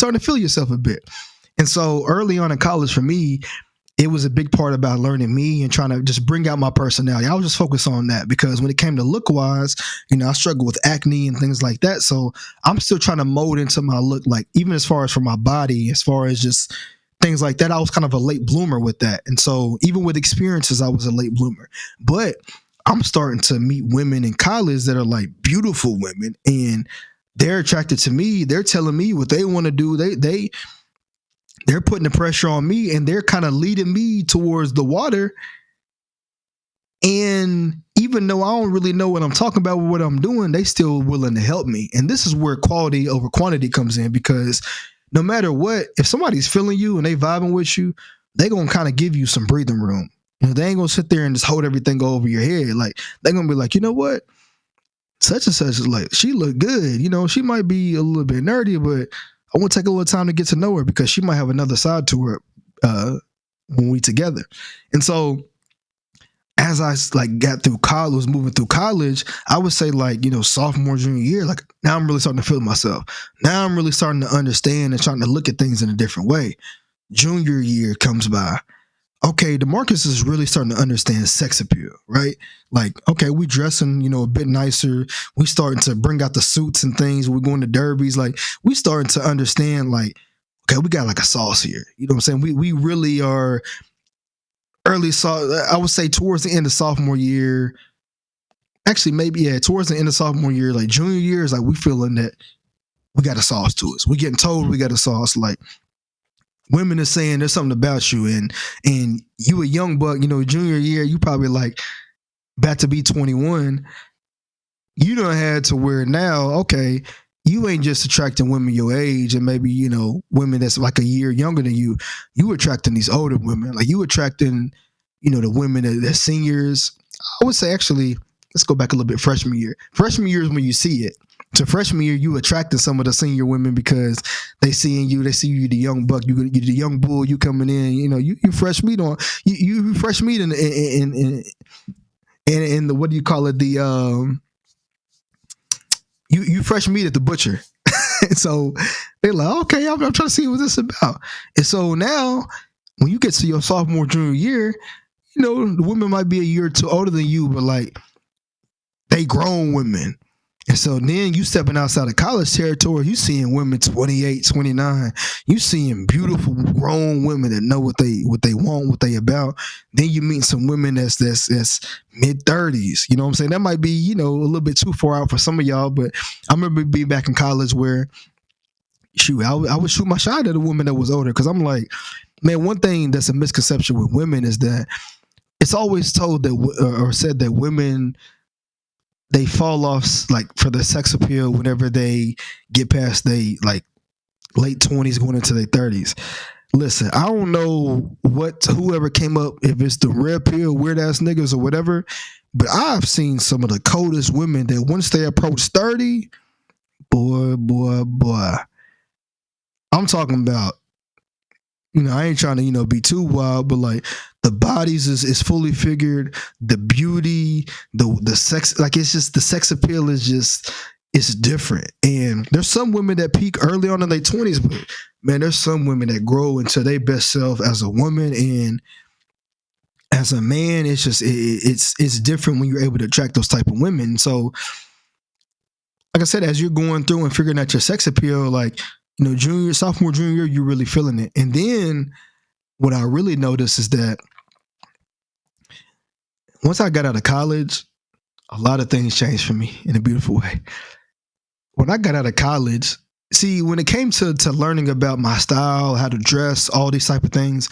starting to feel yourself a bit. And so early on in college for me, it was a big part about learning me and trying to just bring out my personality. I was just focused on that because when it came to look wise, I struggled with acne and things like that. So I'm still trying to mold into my look, like even as far as for my body, as far as just things like that. I was kind of a late bloomer with that. And so even with experiences, I was a late bloomer. But I'm starting to meet women in college that are like beautiful women, and they're attracted to me. They're telling me what they want to do. They're putting the pressure on me, and they're kind of leading me towards the water. And even though I don't really know what I'm talking about with what I'm doing, they still willing to help me. And this is where quality over quantity comes in, because no matter what, if somebody's feeling you and they vibing with you, they going to kind of give you some breathing room. They ain't going to sit there and just hold everything over your head. Like, they're going to be like, you know what? Such and such is like, she look good. She might be a little bit nerdy, but I want to take a little time to get to know her because she might have another side to her when we together. And so as I got through college, was moving through college, I would say sophomore, junior year, now I'm really starting to feel myself. Now I'm really starting to understand and trying to look at things in a different way. Junior year comes by. Okay, DeMarcus is really starting to understand sex appeal, right? Okay, we dressing, a bit nicer. We starting to bring out the suits and things. We're going to derbies. We starting to understand, okay, we got a sauce here. You know what I'm saying? We really are I would say towards the end of sophomore year. Actually, maybe, yeah, towards the end of sophomore year, junior year is we feeling that we got a sauce to us. We getting told we got a sauce. Women are saying there's something about you, and you a young buck, junior year, you probably about to be 21. You done had to where now, okay, you ain't just attracting women your age and maybe, women that's a year younger than you. You attracting these older women. You attracting, the women that's seniors. I would say actually, let's go back a little bit. Freshman year. Freshman year is when you see it. So freshman year, you attracting some of the senior women because they see you the young buck, you the young bull, you coming in, you fresh meat on, you fresh meat in the what do you call it? The you fresh meat at the butcher. And so they're like, okay, I'm trying to see what this is about. And so now when you get to your sophomore, junior year, the women might be a year or two older than you, but they grown women. And so then you stepping outside of college territory, you seeing women 28, 29, you seeing beautiful grown women that know what they want, what they about. Then you meet some women that's mid 30s. You know what I'm saying? That might be, a little bit too far out for some of y'all, but I remember being back in college where I would shoot my shot at a woman that was older, because I'm like, man, one thing that's a misconception with women is that it's always told that or said that women, they fall off for the sex appeal whenever they get past they late 20s going into their 30s. Listen, I don't know whoever came up, if it's the red pill, weird ass niggas or whatever, but I've seen some of the coldest women that once they approach 30, boy. I'm talking about, I ain't trying to, be too wild, but the bodies is fully figured, the beauty, the sex, it's just the sex appeal is just, it's different. And there's some women that peak early on in their 20s, but man, there's some women that grow into their best self as a woman, and as a man, it's just it's different when you're able to attract those type of women. So, like I said, as you're going through and figuring out your sex appeal, sophomore, junior year, you're really feeling it. And then what I really noticed is that once I got out of college, a lot of things changed for me in a beautiful way. When I got out of college, see, when it came to learning about my style, how to dress, all these type of things,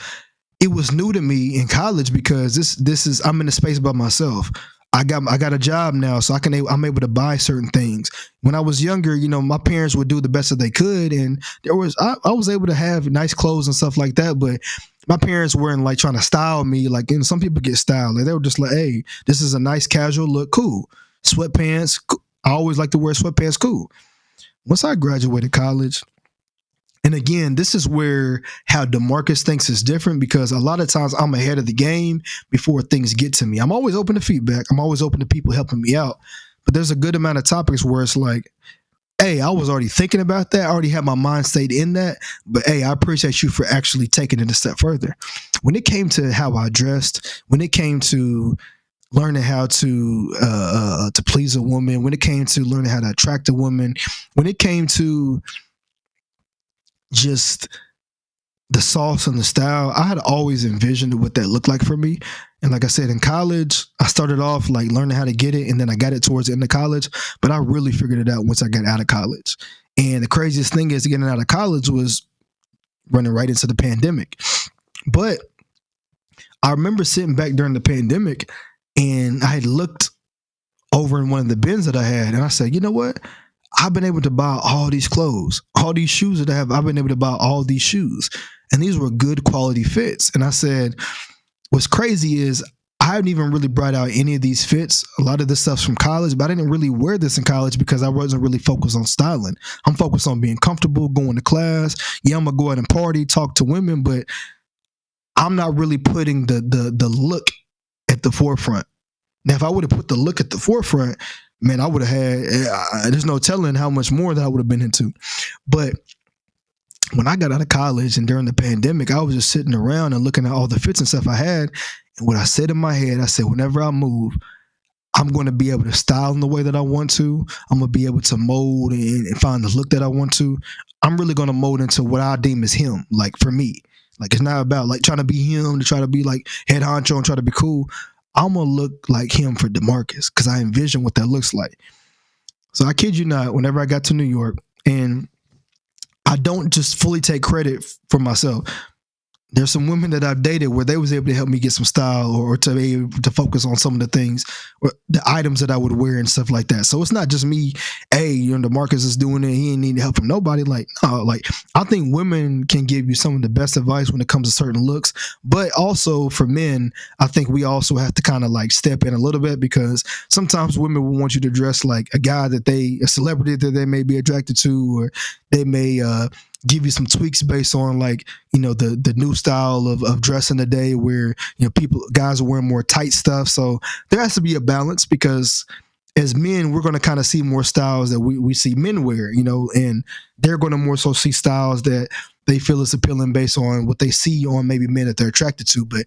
it was new to me in college because this is I'm in a space by myself. I got a job now, so I'm able to buy certain things. When I was younger, my parents would do the best that they could, and I was able to have nice clothes and stuff like that. But my parents weren't trying to style me. And some people get styled. They were just like, "Hey, this is a nice casual look, cool. Sweatpants. I always like to wear sweatpants, cool." Once I graduated college. And again, this is where how DeMarcus thinks is different, because a lot of times I'm ahead of the game before things get to me. I'm always open to feedback. I'm always open to people helping me out. But there's a good amount of topics where it's hey, I was already thinking about that. I already had my mind state in that. But hey, I appreciate you for actually taking it a step further. When it came to how I dressed, when it came to learning how to please a woman, when it came to learning how to attract a woman, when it came to just the sauce and the style, I had always envisioned what that looked like for me. And like I said, in college, I started off like learning how to get it, and then I got it towards the end of college. But I really figured it out once I got out of college. And the craziest thing is getting out of college was running right into the pandemic. But I remember sitting back during the pandemic, and I had looked over in one of the bins that I had, and I said, you know what? I've been able to buy all these clothes, all these shoes that I have. I've been able to buy all these shoes, and these were good quality fits. And I said, what's crazy is I haven't even really brought out any of these fits. A lot of this stuff's from college, but I didn't really wear this in college because I wasn't really focused on styling. I'm focused on being comfortable, going to class. Yeah, I'm gonna go out and party, talk to women, but I'm not really putting the look at the forefront. Now, if I would have put the look at the forefront, man, I would have had, there's no telling how much more that I would have been into. But when I got out of college and during the pandemic, I was just sitting around and looking at all the fits and stuff I had. And what I said in my head, I said, whenever I move, I'm going to be able to style in the way that I want to. I'm going to be able to mold and find the look that I want to. I'm really going to mold into what I deem as him, like for me. Like, it's not about like trying to be him, to try to be like head honcho and try to be cool. I'm going to look like him for DeMarcus because I envision what that looks like. So I kid you not, whenever I got to New York, and I don't just fully take credit for myself. There's some women that I've dated where they was able to help me get some style or to be able to focus on some of the things, or the items that I would wear and stuff like that. So it's not just me, hey, you know, DeMarcus is doing it. He ain't need help from nobody. Like, no, like I think women can give you some of the best advice when it comes to certain looks. But also for men, I think we also have to kind of like step in a little bit because sometimes women will want you to dress like a guy a celebrity that they may be attracted to, or they may give you some tweaks based on like, you know, the new style of dressing today where, you know, guys are wearing more tight stuff. So there has to be a balance because as men, we're going to kind of see more styles that we see men wear, you know, and they're going to more so see styles that they feel is appealing based on what they see on maybe men that they're attracted to. But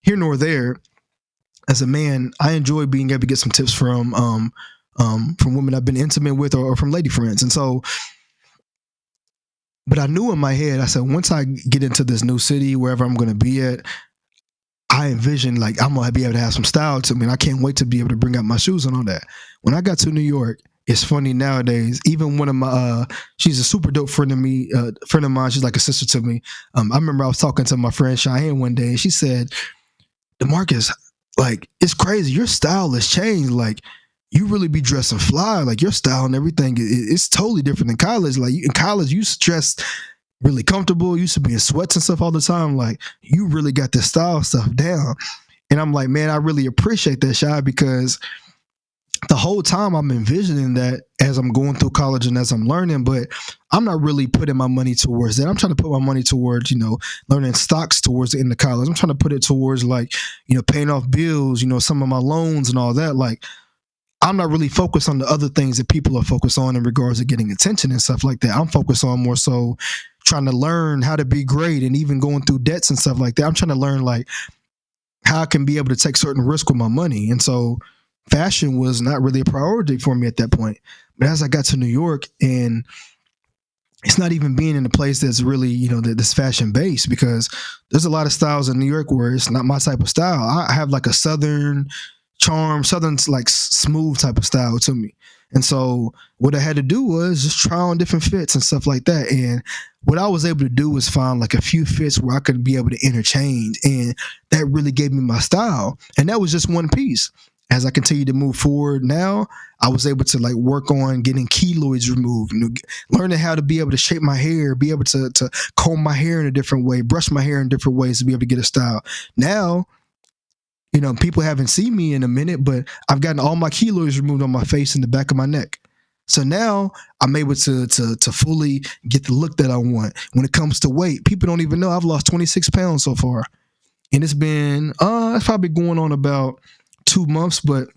here nor there, as a man, I enjoy being able to get some tips from women I've been intimate with or from lady friends. And so, but I knew in my head, I said, once I get into this new city, wherever I'm going to be at, I envision like I'm going to be able to have some style to me. And I can't wait to be able to bring out my shoes and all that. When I got to New York, it's funny nowadays, even one of my, she's a super dope friend of mine. She's like a sister to me. I remember I was talking to my friend Cheyenne one day and she said, DeMarcus, like, it's crazy. Your style has changed. Like, you really be dressing fly, like your style and everything. It's totally different than college. Like in college, you dressed really comfortable. You used to be in sweats and stuff all the time. Like you really got this style stuff down. And I'm like, man, I really appreciate that, Shy, because the whole time I'm envisioning that as I'm going through college and as I'm learning, but I'm not really putting my money towards that. I'm trying to put my money towards, you know, learning stocks towards the end of college. I'm trying to put it towards like, you know, paying off bills, you know, some of my loans and all that. Like, I'm not really focused on the other things that people are focused on in regards to getting attention and stuff like that. I'm focused on more so trying to learn how to be great and even going through debts and stuff like that. I'm trying to learn like how I can be able to take certain risks with my money. And so fashion was not really a priority for me at that point. But as I got to New York, and it's not even being in a place that's really, you know, this fashion based, because there's a lot of styles in New York where it's not my type of style. I have like a Southern charm, Southern's like smooth type of style to me. And so what I had to do was just try on different fits and stuff like that. And what I was able to do was find like a few fits where I could be able to interchange. And that really gave me my style. And that was just one piece. As I continue to move forward now, I was able to like work on getting keloids removed, you know, learning how to be able to shape my hair, be able to comb my hair in a different way, brush my hair in different ways to be able to get a style. Now, you know, people haven't seen me in a minute, but I've gotten all my keloids removed on my face and the back of my neck. So now I'm able to fully get the look that I want. When it comes to weight, people don't even know I've lost 26 pounds so far. And it's been, it's probably going on about 2 months, but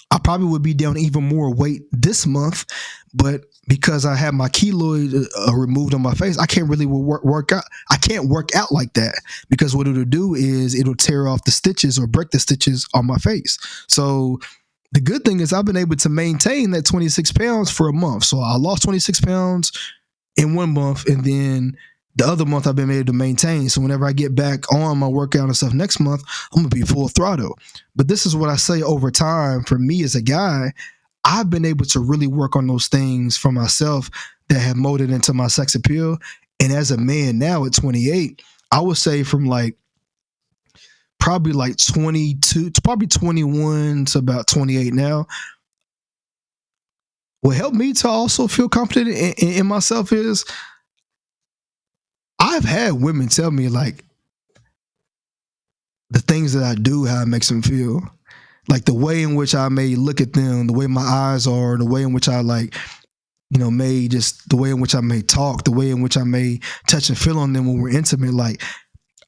I probably would be down even more weight this month. But because I have my keloid removed on my face, I can't really work out. I can't work out like that because what it'll do is it'll tear off the stitches or break the stitches on my face. So the good thing is I've been able to maintain that 26 pounds for a month. So I lost 26 pounds in 1 month, and then the other month I've been able to maintain. So whenever I get back on my workout and stuff next month, I'm gonna be full throttle. But this is what I say over time. For me as a guy, I've been able to really work on those things for myself that have molded into my sex appeal. And as a man now at 28, I would say from like probably like 22 to probably 21 to about 28 now, what helped me to also feel confident in myself is I've had women tell me like the things that I do, how it makes them feel. Like the way in which I may look at them, the way my eyes are, the way in which I like, may just the way in which I may talk, the way in which I may touch and feel on them when we're intimate. Like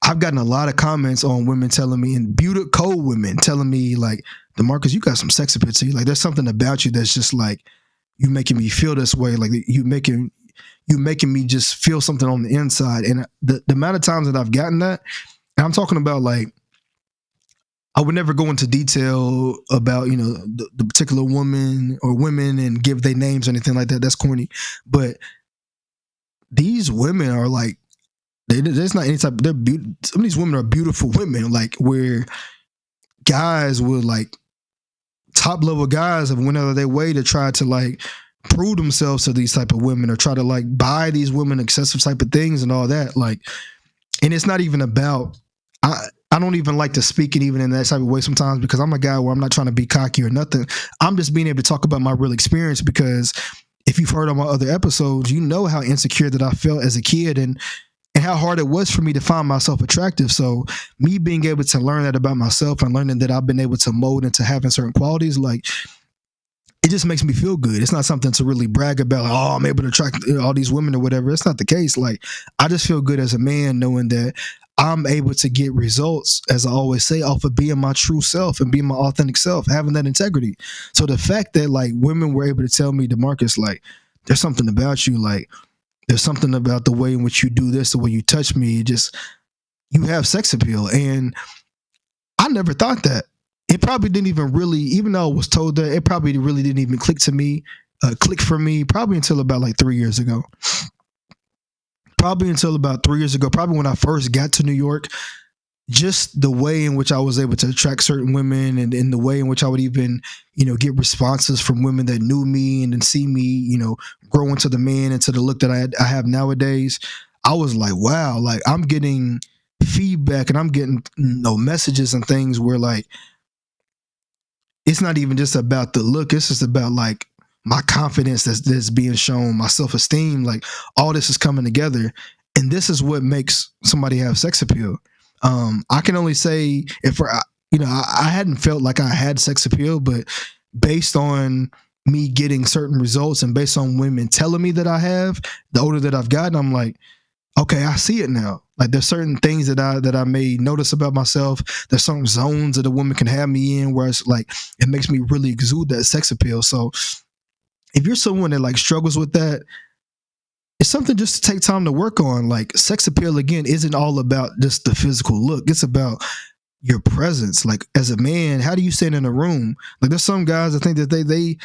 I've gotten a lot of comments on women telling me, and beautiful cold women telling me like, DeMarcus, you got some sex appeal to you. Like there's something about you that's just like, you making me feel this way. Like you making me just feel something on the inside. And the amount of times that I've gotten that, and I'm talking about like, I would never go into detail about, the particular woman or women and give their names or anything like that. That's corny. But these women are like, there's not any type, some of these women are beautiful women, like where guys would like, top level guys have went out of their way to try to like prove themselves to these type of women or try to like buy these women excessive type of things and all that. Like, and it's not even about, I don't even like to speak it even in that type of way sometimes because I'm a guy where I'm not trying to be cocky or nothing. I'm just being able to talk about my real experience because if you've heard on my other episodes, you know how insecure that I felt as a kid and how hard it was for me to find myself attractive. So me being able to learn that about myself and learning that I've been able to mold into having certain qualities, like it just makes me feel good. It's not something to really brag about. Like, oh, I'm able to attract all these women or whatever. It's not the case. Like I just feel good as a man knowing that I'm able to get results, as I always say, off of being my true self and being my authentic self, having that integrity. So the fact that like women were able to tell me, DeMarcus, like there's something about you, like there's something about the way in which you do this, the way you touch me, you have sex appeal. And I never thought that. It probably didn't even really, even though I was told that, it probably really didn't even click for me probably until about like 3 years ago. Probably until about 3 years ago, probably when I first got to New York, just the way in which I was able to attract certain women and in the way in which I would even, get responses from women that knew me and then see me, grow into the man, into the look that I have nowadays. I was like, wow, like I'm getting feedback and I'm getting messages and things where like, it's not even just about the look. It's just about like my confidence that's being shown, my self-esteem, like all this is coming together. And this is what makes somebody have sex appeal. I can only say I hadn't felt like I had sex appeal, but based on me getting certain results and based on women telling me that I have, the older that I've gotten, I'm like, okay, I see it now. Like there's certain things that I may notice about myself. There's certain zones that a woman can have me in where it's like, it makes me really exude that sex appeal. So if you're someone that like struggles with that, it's something just to take time to work on. Like sex appeal, again, isn't all about just the physical look. It's about your presence. Like as a man, how do you stand in a room? Like there's some guys that think that they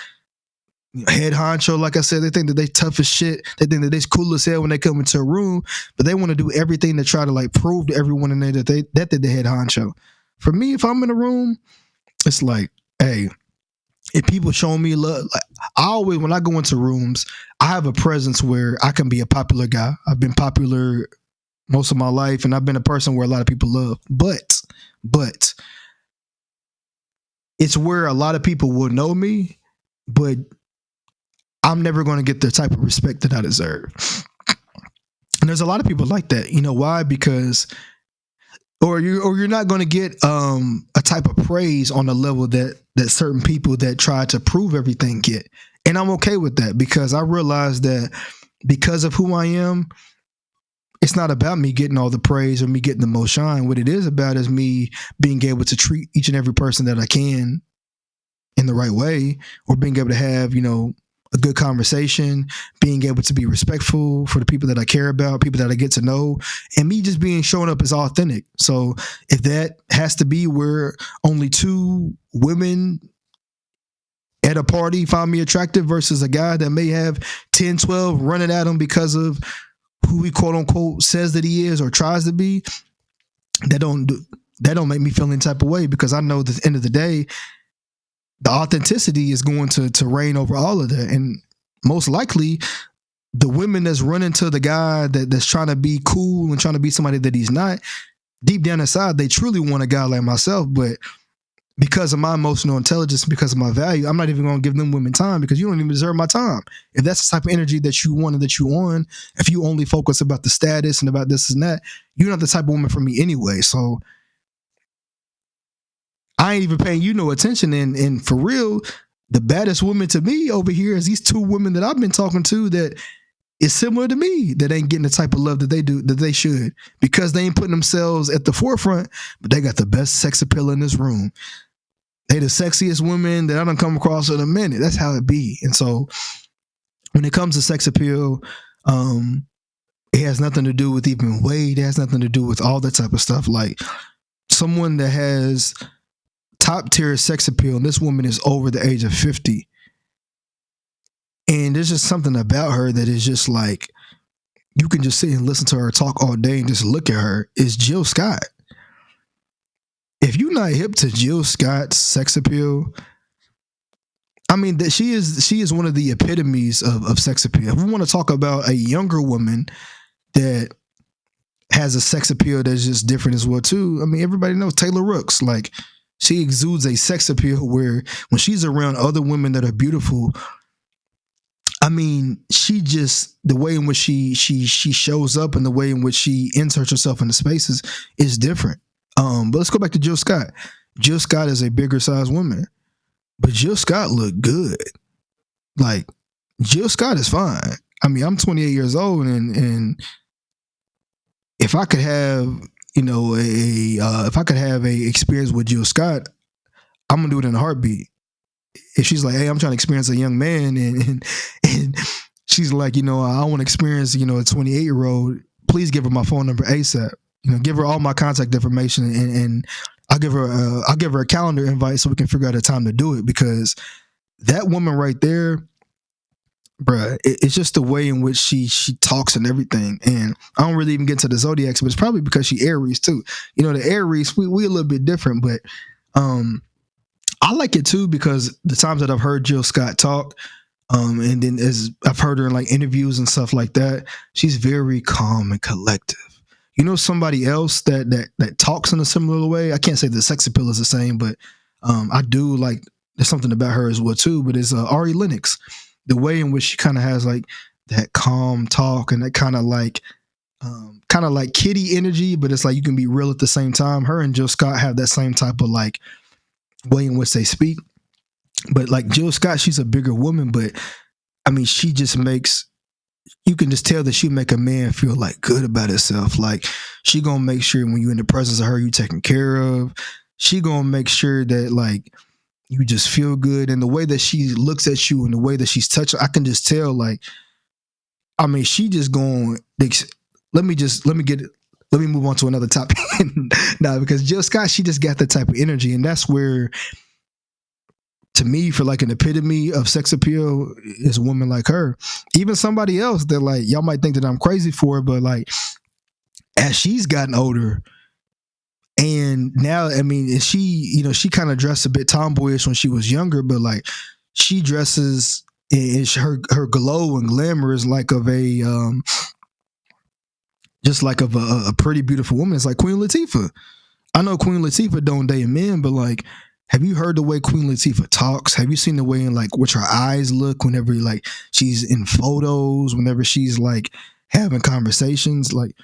head honcho, like I said, they think that they tough as shit. They think that they're cool as hell when they come into a room, but they want to do everything to try to like prove to everyone in there that they're the head honcho. For me, if I'm in a room, it's like, hey, if people show me love, like I always, when I go into rooms, I have a presence where I can be a popular guy. I've been popular most of my life, and I've been a person where a lot of people love. But it's where a lot of people will know me, but I'm never going to get the type of respect that I deserve. And there's a lot of people like that. You know why? Because you're not going to get a type of praise on the level that certain people that try to prove everything get. And I'm okay with that because I realize that because of who I am, it's not about me getting all the praise or me getting the most shine. What it is about is me being able to treat each and every person that I can in the right way, or being able to have, a good conversation, being able to be respectful for the people that I care about, people that I get to know, and me just being showing up as authentic. So if that has to be where only two women at a party find me attractive versus a guy that may have 10, 12 running at him because of who he quote unquote says that he is or tries to be, that don't make me feel any type of way, because I know that at the end of the day, the authenticity is going to reign over all of that. And most likely the women that's running to the guy that's trying to be cool and trying to be somebody that he's not, deep down inside, they truly want a guy like myself. But because of my emotional intelligence, because of my value, I'm not even going to give them women time, because you don't even deserve my time. If that's the type of energy that you want and that you on, if you only focus about the status and about this and that, you're not the type of woman for me anyway. So I ain't even paying you no attention. And for real, the baddest woman to me over here is these two women that I've been talking to that is similar to me, that ain't getting the type of love that they do, that they should, because they ain't putting themselves at the forefront, but they got the best sex appeal in this room. They the sexiest women that I done come across in a minute. That's how it be. And so when it comes to sex appeal, it has nothing to do with even weight. It has nothing to do with all that type of stuff. Like someone that has top tier sex appeal, and this woman is over the age of 50. And there's just something about her that is just like, you can just sit and listen to her talk all day and just look at her, is Jill Scott. If you're not hip to Jill Scott's sex appeal, I mean, that she is one of the epitomes of sex appeal. If we want to talk about a younger woman that has a sex appeal that's just different as well too, I mean, everybody knows Taylor Rooks. Like, she exudes a sex appeal where when she's around other women that are beautiful, I mean, she just, the way in which she shows up and the way in which she inserts herself into spaces is different. But let's go back to Jill Scott. Jill Scott is a bigger size woman, but Jill Scott looked good. Like, Jill Scott is fine. I mean, I'm 28 years old, and if I could have, if I could have a experience with Jill Scott, I'm gonna do it in a heartbeat. If she's like, hey, I'm trying to experience a young man, and she's like, I want to experience, a 28-year-old, please give her my phone number ASAP. Give her all my contact information, and I'll give her a calendar invite so we can figure out a time to do it, because that woman right there, bruh, it's just the way in which she talks and everything. And I don't really even get to the zodiacs, but it's probably because she Aries too. The Aries, we a little bit different, but I like it too, because the times that I've heard Jill Scott talk, and then as I've heard her in like interviews and stuff like that, she's very calm and collective. Somebody else that talks in a similar way, I can't say the sex appeal is the same, but I do like, there's something about her as well too, but it's Ari Lennox. The way in which she kind of has like that calm talk and that kind of like kitty energy, but it's like you can be real at the same time. Her and Jill Scott have that same type of like way in which they speak. But like Jill Scott, she's a bigger woman, but I mean, she just makes, you can just tell that she make a man feel like good about himself. Like, she gonna make sure when you're in the presence of her, you taken care of. She gonna make sure that like you just feel good. And the way that she looks at you and the way that she's touching, I can just tell, like, I mean, she just going, let me move on to another topic now, because Jill Scott, she just got that type of energy. And that's where, to me, for like an epitome of sex appeal, is a woman like her. Even somebody else that like, y'all might think that I'm crazy for, but like, as she's gotten older, and now, I mean, she kind of dressed a bit tomboyish when she was younger, but like, she dresses, and her glow and glamour is like of a, just like of a pretty beautiful woman. It's like Queen Latifah. I know Queen Latifah don't date men, but like, have you heard the way Queen Latifah talks? Have you seen the way in like which her eyes look whenever like she's in photos, whenever she's like having conversations? Like,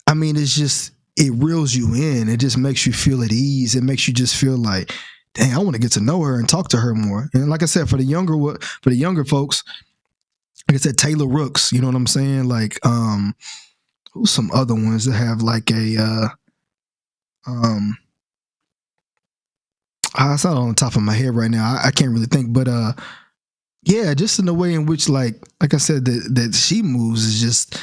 I mean, it's just, it reels you in. It just makes you feel at ease. It makes you just feel like, dang, I want to get to know her and talk to her more. And like I said, for the younger folks, like I said, Taylor Rooks, you know what I'm saying? Like, who's some other ones that have like a, It's not on the top of my head right now. I can't really think, but yeah, just in the way in which, like I said, that she moves is just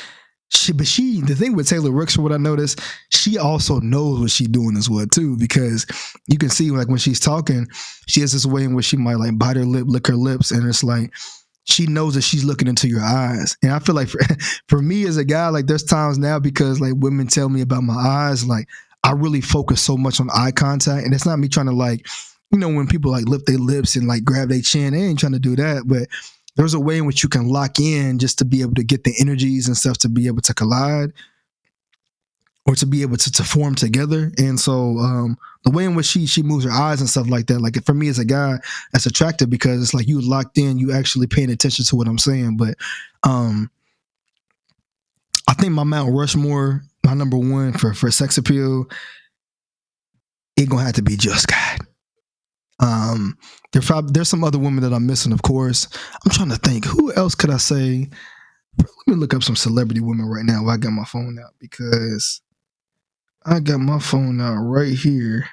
she. The thing with Taylor Rooks, for what I noticed, she also knows what she's doing as well too, because you can see like when she's talking, she has this way in which she might like bite her lip, lick her lips, and it's like she knows that she's looking into your eyes. And I feel like for me as a guy, like there's times now because like women tell me about my eyes, like I really focus so much on eye contact, and it's not me trying to like, when people like lift their lips and like grab their chin, they ain't trying to do that, but there's a way in which you can lock in just to be able to get the energies and stuff to be able to collide or to be able to form together. And so the way in which she moves her eyes and stuff like that, like for me as a guy, that's attractive because it's like you locked in, you actually paying attention to what I'm saying. But I think my Mount Rushmore, my number one for sex appeal, it gonna have to be Just God. There's some other women that I'm missing, of course. I'm trying to think, who else could I say? Let me look up some celebrity women right now while I got my phone out, because I got my phone out right here.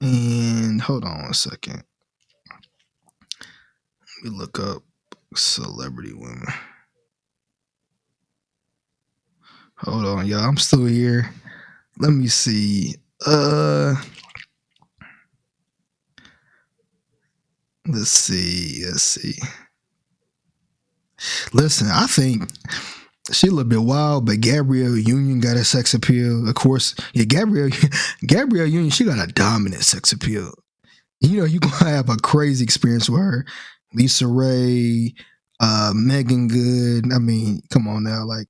And hold on a second. Let me look up celebrity women. Hold on, y'all. I'm still here. Let me see. Let's see. Listen, I think she a little bit wild, but Gabrielle Union got a sex appeal. Of course, yeah, Gabrielle Union, she got a dominant sex appeal. You're gonna have a crazy experience with her. Lisa Ray, Megan Good. I mean, come on now, like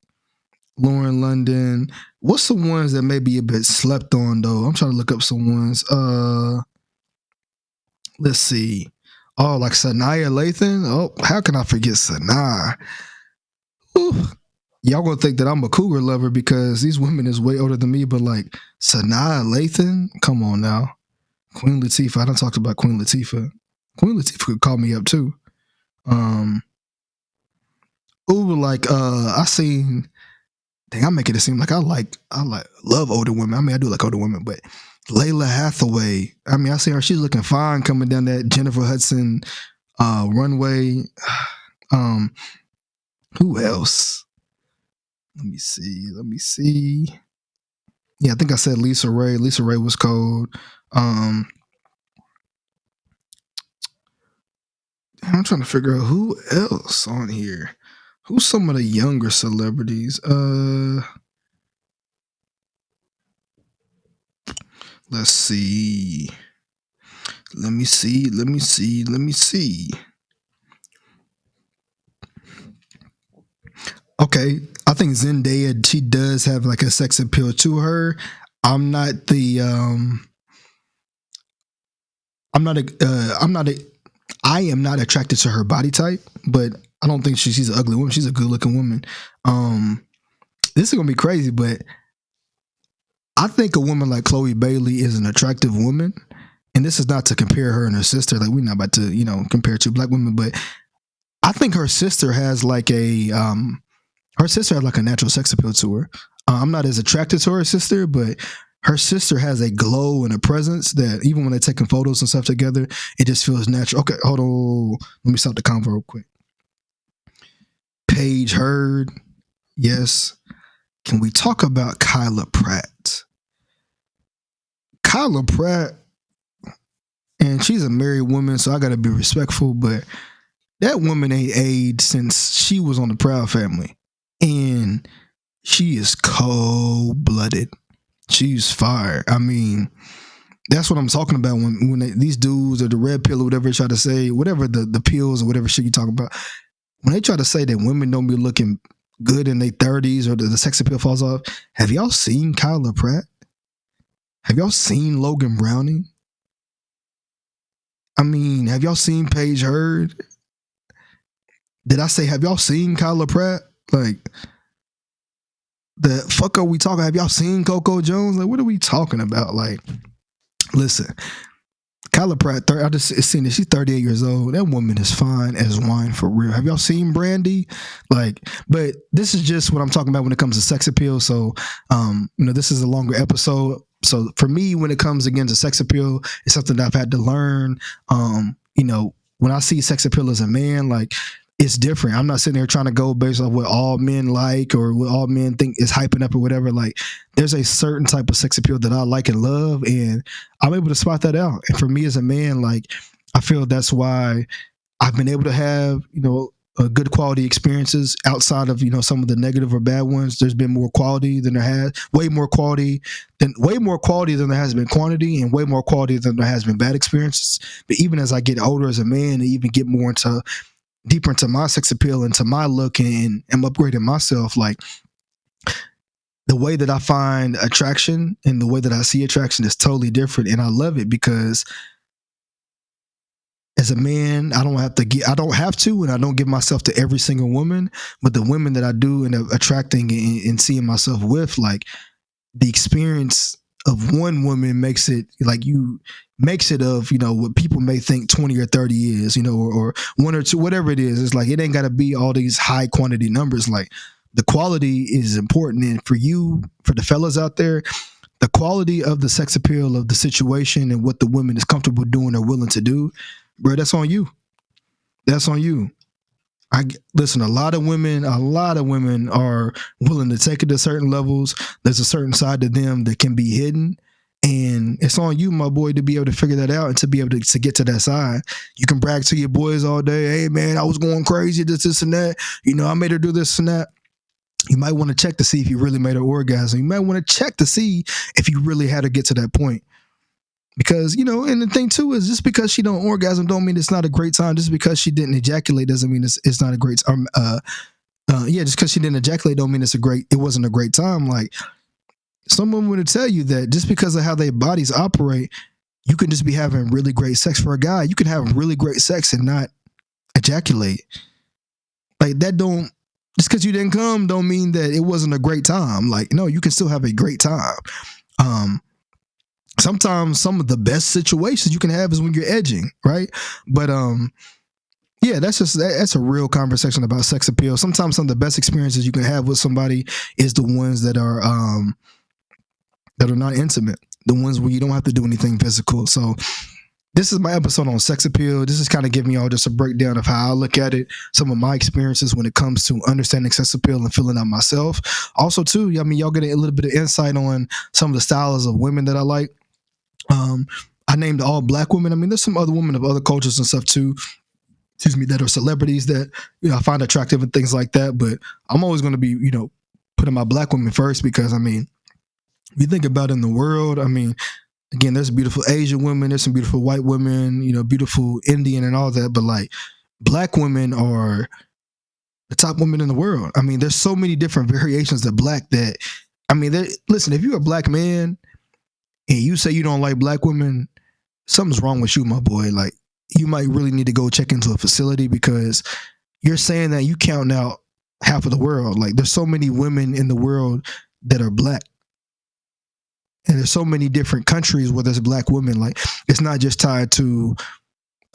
Lauren London. What's the ones that may be a bit slept on though? I'm trying to look up some ones. Let's see. Oh, like Sanaya Lathan. Oh, how can I forget Sanaa? Ooh. Y'all gonna think that I'm a cougar lover because these women is way older than me, but like Sanaa Lathan, come on now. Queen Latifah. I done talked about Queen Latifah. Queen Latifah could call me up too. I seen. Dang, I'm making it seem like I love older women. I mean, I do like older women, but Layla Hathaway. I mean, I see her. She's looking fine coming down that Jennifer Hudson runway. Who else? Let me see. Yeah, I think I said Lisa Ray. Lisa Ray was cold. I'm trying to figure out who else on here. Who's some of the younger celebrities? Let's see. Let me see. Okay, I think Zendaya, she does have like a sex appeal to her. I am not attracted to her body type, but I don't think she's an ugly woman. She's a good looking woman. This is gonna be crazy, but I think a woman like Chloe Bailey is an attractive woman. And this is not to compare her and her sister. Like, we're not about to, compare two black women, but I think her sister has like a natural sex appeal to her. I'm not as attracted to her sister, but her sister has a glow and a presence that even when they're taking photos and stuff together, it just feels natural. Okay, hold on. Let me stop the convo real quick. Paige Hurd. Yes. Can we talk about Kyla Pratt? Kyla Pratt, and she's a married woman, so I got to be respectful, but that woman ain't aged since she was on the Proud Family. And she is cold-blooded. She's fire. I mean, that's what I'm talking about when these dudes or the red pill or whatever they try to say, whatever the pills or whatever shit you talk about, when they try to say that women don't be looking good in their 30s or the sex appeal falls off, have y'all seen Kyla Pratt? Have y'all seen Logan Browning? I mean, have y'all seen Paige Hurd? Did I say, have y'all seen Kyla Pratt? Like, the fuck are we talking? Have y'all seen Coco Jones? Like, what are we talking about? Like, listen, Kyla Pratt, I just seen it. She's 38 years old. That woman is fine as wine for real. Have y'all seen Brandy? Like, but this is just what I'm talking about when it comes to sex appeal. So, this is a longer episode. So for me, when it comes again to sex appeal, it's something that I've had to learn. When I see sex appeal as a man, like, it's different. I'm not sitting there trying to go based off what all men like or what all men think is hyping up or whatever. Like, there's a certain type of sex appeal that I like and love, and I'm able to spot that out. And for me as a man, like, I feel that's why I've been able to have, good quality experiences outside of, some of the negative or bad ones. There's been more quality than there has, way more quality than there has been quantity, and way more quality than there has been bad experiences. But even as I get older as a man and even get deeper into my sex appeal, into my look, and am upgrading myself, like, the way that I find attraction and the way that I see attraction is totally different. And I love it because as a man, I don't have to, and I don't give myself to every single woman, but the women that I do end up attracting and seeing myself with, like, the experience of one woman makes it of, what people may think 20 or 30 years, or one or two, whatever it is. It's like, it ain't got to be all these high quantity numbers. Like, the quality is important. And for the fellas out there, the quality of the sex appeal of the situation and what the woman is comfortable doing or willing to do, bro, that's on you. That's on you. Listen, a lot of women are willing to take it to certain levels. There's a certain side to them that can be hidden, and it's on you, my boy, to be able to figure that out and to be able to get to that side. You can brag to your boys all day, hey man, I was going crazy, this and that. I made her do this and that. You might want to check to see if you really made her orgasm. You might want to check to see if you really had to get to that point. Because, and the thing too is, just because she don't orgasm don't mean it's not a great time. Just because she didn't ejaculate doesn't mean it's not a great time. Just because she didn't ejaculate don't mean it wasn't a great time. Like, someone would tell you that just because of how their bodies operate, you can just be having really great sex. For a guy, you can have really great sex and not ejaculate. Like, that just because you didn't come don't mean that it wasn't a great time. Like, no, you can still have a great time. Sometimes some of the best situations you can have is when you're edging, right? But that's a real conversation about sex appeal. Sometimes some of the best experiences you can have with somebody is the ones that are not intimate, the ones where you don't have to do anything physical. So this is my episode on sex appeal. This is kind of giving y'all just a breakdown of how I look at it, some of my experiences when it comes to understanding sex appeal and feeling out myself. Also, too, y'all getting a little bit of insight on some of the styles of women that I like. I named all Black women. I mean, there's some other women of other cultures and stuff too, that are celebrities that, I find attractive and things like that. But I'm always going to be, putting my Black women first, because, I mean, if you think about in the world, I mean, again, there's beautiful Asian women, there's some beautiful white women, beautiful Indian and all that. But, like, Black women are the top women in the world. I mean, there's so many different variations of Black that, I mean, listen, if you're a Black man and you say you don't like Black women, something's wrong with you, my boy. Like, you might really need to go check into a facility, because you're saying that you count out half of the world. Like, there's so many women in the world that are Black. And there's so many different countries where there's Black women. Like, it's not just tied to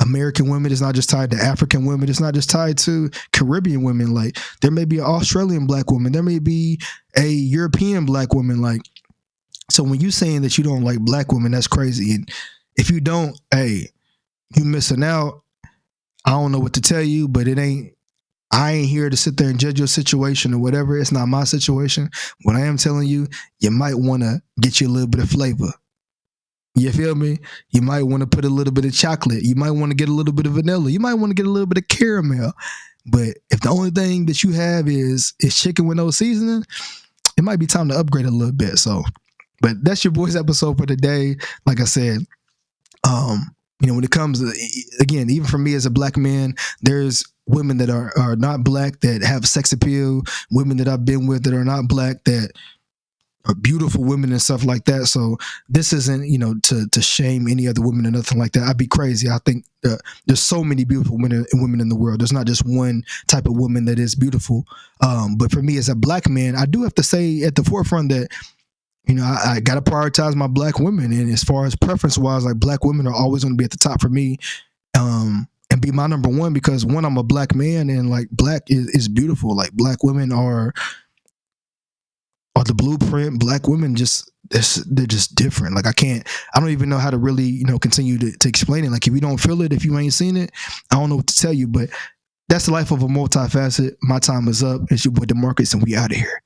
American women. It's not just tied to African women. It's not just tied to Caribbean women. Like, there may be an Australian Black woman. There may be a European Black woman. Like, so when you saying that you don't like Black women, that's crazy. And if you don't, hey, you missing out. I don't know what to tell you, but I ain't here to sit there and judge your situation or whatever. It's not my situation. What I am telling you, you might want to get you a little bit of flavor. You feel me? You might want to put a little bit of chocolate. You might want to get a little bit of vanilla. You might want to get a little bit of caramel. But if the only thing that you have is chicken with no seasoning, it might be time to upgrade a little bit. So, but that's your boys episode for today. Like I said, when it comes to, again, even for me as a Black man, there's women that are not Black that have sex appeal, women that I've been with that are not Black that are beautiful women and stuff like that. So this isn't, to shame any other women or nothing like that. I'd be crazy. I think there's so many beautiful women in the world. There's not just one type of woman that is beautiful. But for me as a Black man, I do have to say at the forefront that, I got to prioritize my Black women. And as far as preference wise, like, Black women are always going to be at the top for me, and be my number one, because one, I'm a Black man, and, like, Black is beautiful. Like, Black women are the blueprint. Black women they're just different. Like I don't even know how to really, continue to explain it. Like if you don't feel it, if you ain't seen it, I don't know what to tell you. But that's the life of a multifaceted. My time is up. It's your boy DeMarcus, and we out of here.